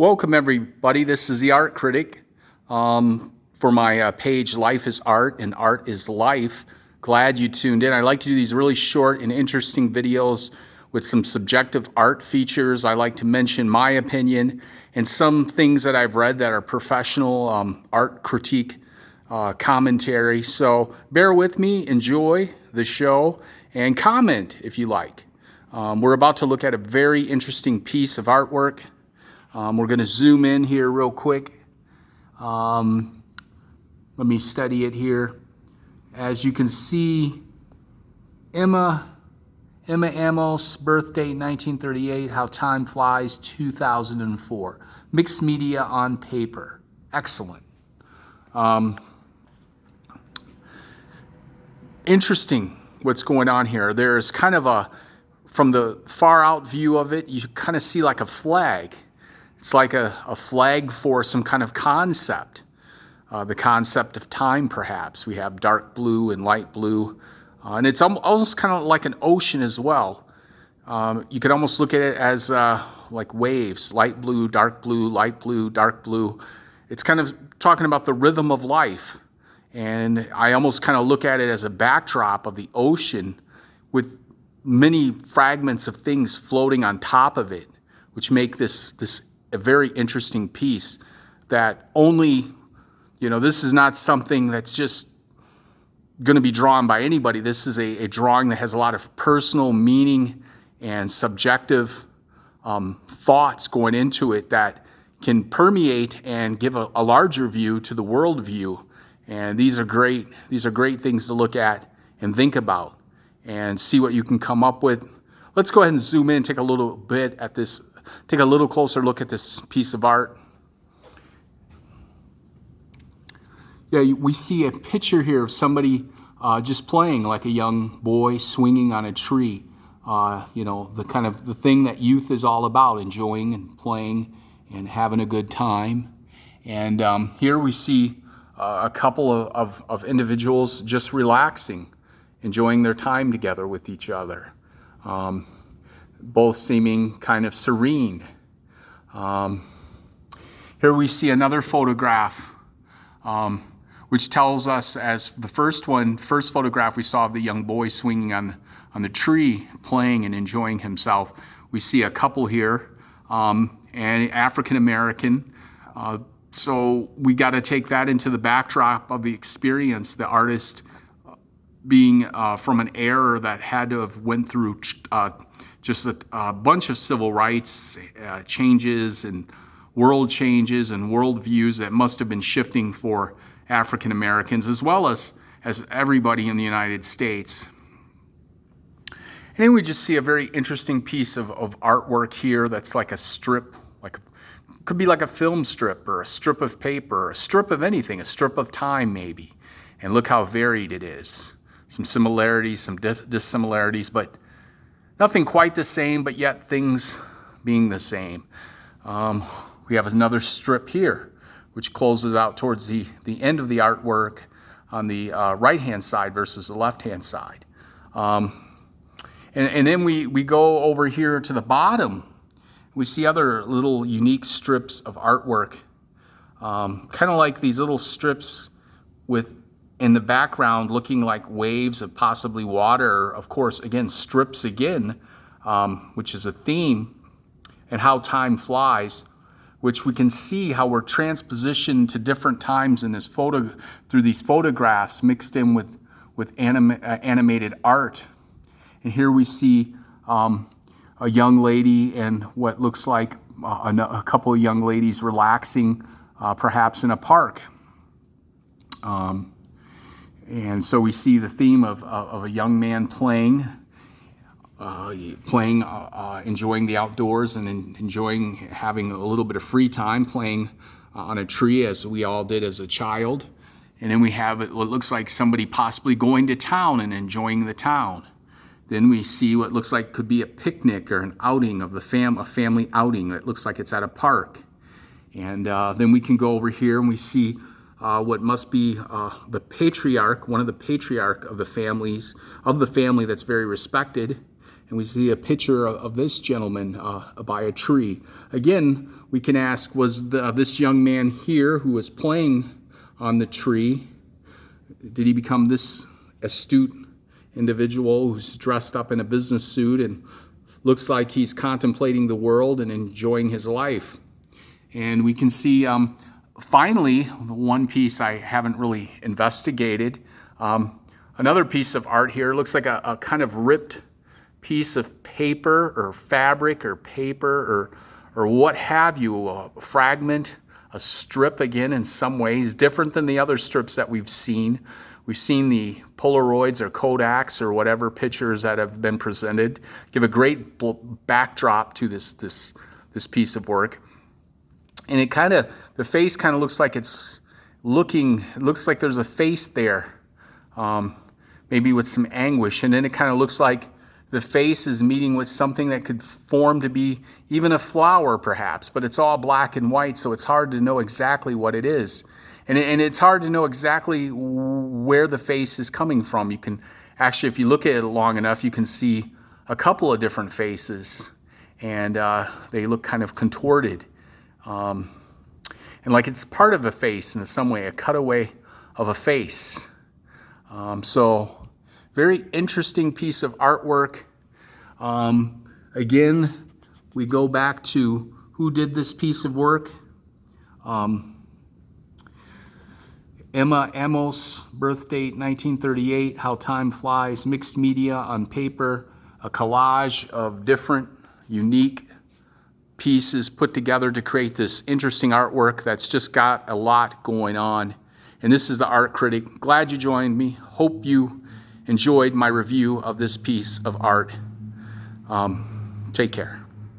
Welcome everybody. This is the Art Critic for my page Life is Art and Art is Life. Glad you tuned in. I like to do these really short and interesting videos with some subjective art features. I like to mention my opinion and some things that I've read that are professional art critique commentary. So bear with me, enjoy the show, and comment if you like. We're about to look at a very interesting piece of artwork. We're going to zoom in here real quick. Let me study it here. As you can see, Emma Amos, birth date 1938, How Time Flies 2004. Mixed media on paper. Excellent. Interesting what's going on here. There's kind of a, from the far out view of it, you kind of see like a flag. It's like a flag for some kind of concept, the concept of time perhaps. We have dark blue and light blue, and it's almost kind of like an ocean as well. You could almost look at it as like waves, light blue, light blue, dark blue. It's kind of talking about the rhythm of life, and I almost kind of look at it as a backdrop of the ocean with many fragments of things floating on top of it, which make this a very interesting piece that only, this is not something that's just going to be drawn by anybody. This is a drawing that has a lot of personal meaning and subjective thoughts going into it that can permeate and give a larger view to the world view. And these are great things to look at and think about and see what you can come up with. Let's go ahead and zoom in, take a little bit at this. Take a little closer look at this piece of art. Yeah, we see a picture here of somebody just playing like a young boy swinging on a tree. The kind of the thing that youth is all about, enjoying and playing and having a good time. And here we see a couple of individuals just relaxing, enjoying their time together with each other. Both seeming kind of serene. Here we see another photograph, which tells us, as the first photograph we saw of the young boy swinging on the tree, playing and enjoying himself. We see a couple here, and African American. So we got to take that into the backdrop of the experience, the artist being from an era that had to have went through just a bunch of civil rights changes and world changes and world views that must have been shifting for African Americans as well as everybody in the United States. And then we just see a very interesting piece of artwork here that's like a strip, could be like a film strip or a strip of paper or a strip of anything, a strip of time maybe. And look how varied it is. Some similarities, some dissimilarities, but nothing quite the same, but yet things being the same. We have another strip here, which closes out towards the end of the artwork on the right-hand side versus the left-hand side. And then we go over here to the bottom. We see other little unique strips of artwork, kind of like these little strips with in the background looking like waves of possibly water. Of course, again, strips again, which is a theme, and how time flies, which we can see how we're transpositioned to different times in this photo through these photographs mixed in with animated art. And here we see a young lady and what looks like a couple of young ladies relaxing, perhaps in a park. And so we see the theme of a young man playing, enjoying the outdoors and enjoying having a little bit of free time playing on a tree as we all did as a child. And then we have what looks like somebody possibly going to town and enjoying the town. Then we see what looks like could be a picnic or an outing of a family outing that looks like it's at a park. And then we can go over here and we see what must be the patriarch, one of the patriarch of the family that's very respected. And we see a picture of this gentleman by a tree. Again, we can ask, was this young man here who was playing on the tree, did he become this astute individual who's dressed up in a business suit and looks like he's contemplating the world and enjoying his life? And we can see, finally, one piece I haven't really investigated. Another piece of art here looks like a kind of ripped piece of paper or fabric or paper or what have you, a fragment, a strip, again, in some ways, different than the other strips that we've seen. We've seen the Polaroids or Kodaks or whatever pictures that have been presented give a great backdrop to this piece of work. And the face kind of looks like it looks like there's a face there, maybe with some anguish. And then it kind of looks like the face is meeting with something that could form to be even a flower, perhaps, but it's all black and white, so it's hard to know exactly what it is. And it's hard to know exactly where the face is coming from. You can actually, if you look at it long enough, you can see a couple of different faces, and they look kind of contorted. And like it's part of a face in some way, a cutaway of a face. So very interesting piece of artwork. Again, we go back to who did this piece of work. Emma Amos, birth date 1938, How Time Flies, mixed media on paper, a collage of different unique pieces put together to create this interesting artwork that's just got a lot going on. And this is the Art Critic. Glad you joined me. Hope you enjoyed my review of this piece of art. Take care.